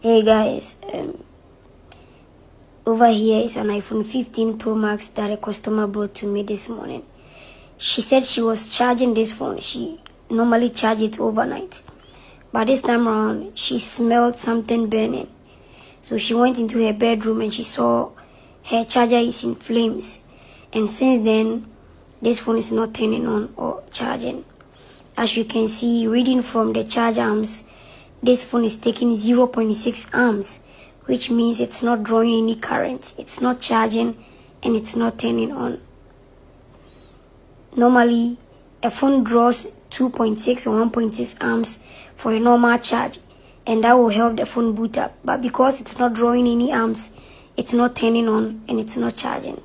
Hey guys, over here is an iPhone 15 Pro Max that a customer brought to me this morning. She said she was charging this phone. She normally charges it overnight, but this time around she smelled something burning. So she went into her bedroom and she saw her charger is in flames, and since then this phone is not turning on or charging. As you can see, reading from the charge arms, this phone is taking 0.6 amps, which means it's not drawing any current, it's not charging, and it's not turning on. Normally, a phone draws 2.6 or 1.6 amps for a normal charge, and that will help the phone boot up. But because it's not drawing any amps, it's not turning on and it's not charging.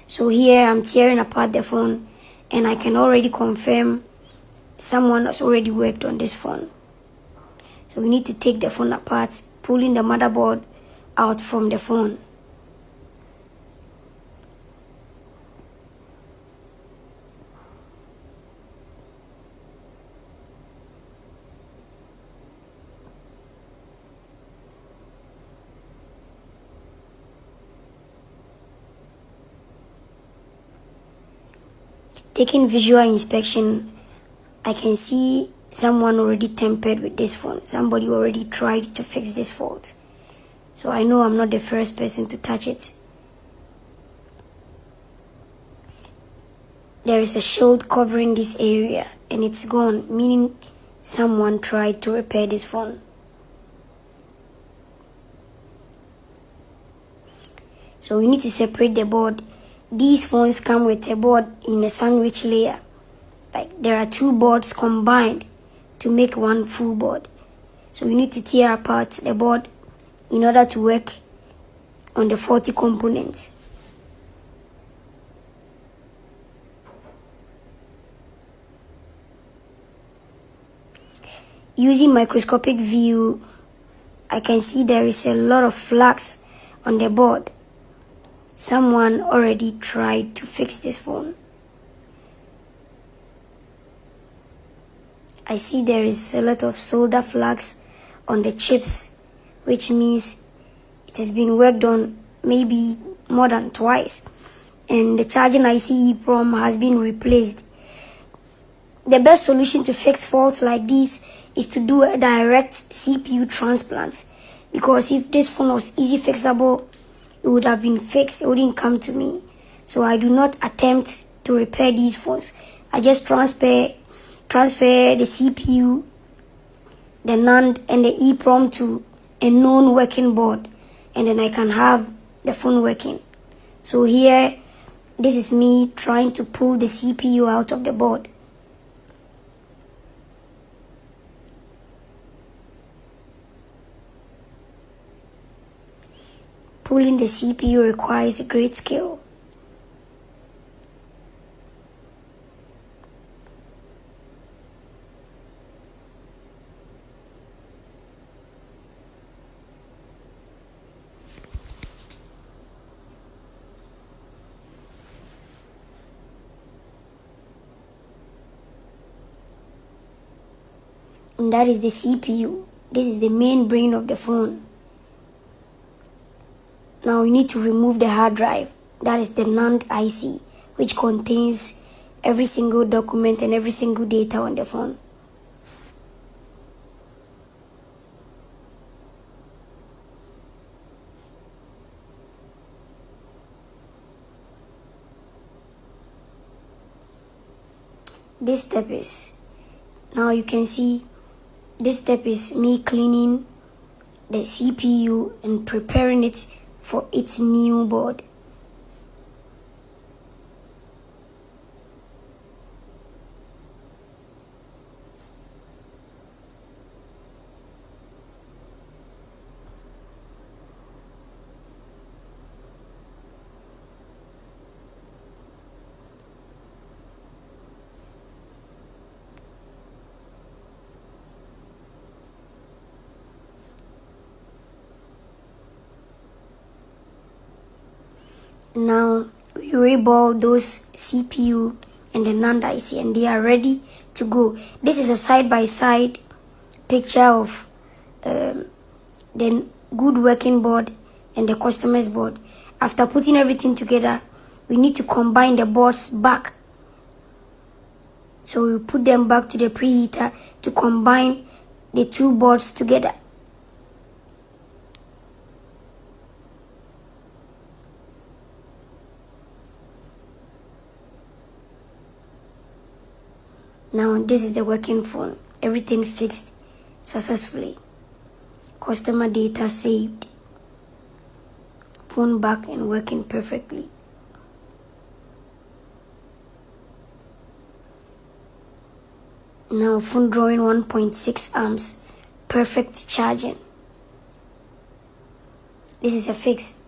So here I'm tearing apart the phone, and I can already confirm someone has already worked on this phone. So we need to take the phone apart, pulling the motherboard out from the phone. Taking visual inspection, I can see someone already tampered with this phone. Somebody already tried to fix this fault. So I know I'm not the first person to touch it. There is a shield covering this area and it's gone, meaning someone tried to repair this phone. So we need to separate the board. These phones come with a board in a sandwich layer. Like there are two boards combined to make one full board. So we need to tear apart the board in order to work on the faulty components. Using microscopic view, I can see there is a lot of flux on the board. Someone already tried to fix this phone. I see there is a lot of solder flux on the chips, which means it has been worked on maybe more than twice, and the charging IC EEPROM has been replaced. The best solution to fix faults like this is to do a direct CPU transplant, because if this phone was easy fixable, it would have been fixed. It wouldn't come to me. So I do not attempt to repair these phones. I just transfer the CPU, the NAND, and the EEPROM to a known working board, and then I can have the phone working. So here, this is me trying to pull the CPU out of the board. Pulling the CPU requires a great skill. And that is the CPU. This is the main brain of the phone. Now we need to remove the hard drive. That is the NAND IC, which contains every single document and every single data on the phone. This step is, now you can see, this step is me cleaning the CPU and preparing it for its new board. Now we reball those CPU and the NAND IC, and they are ready to go. This is a side-by-side picture of then good working board, and the customer's board. After putting everything together, we need to combine the boards back. So we put them back to the preheater to combine the two boards together. Now this is the working phone. Everything fixed successfully. Customer data saved. Phone back and working perfectly. Now phone drawing 1.6 amps. Perfect charging. This is a fix.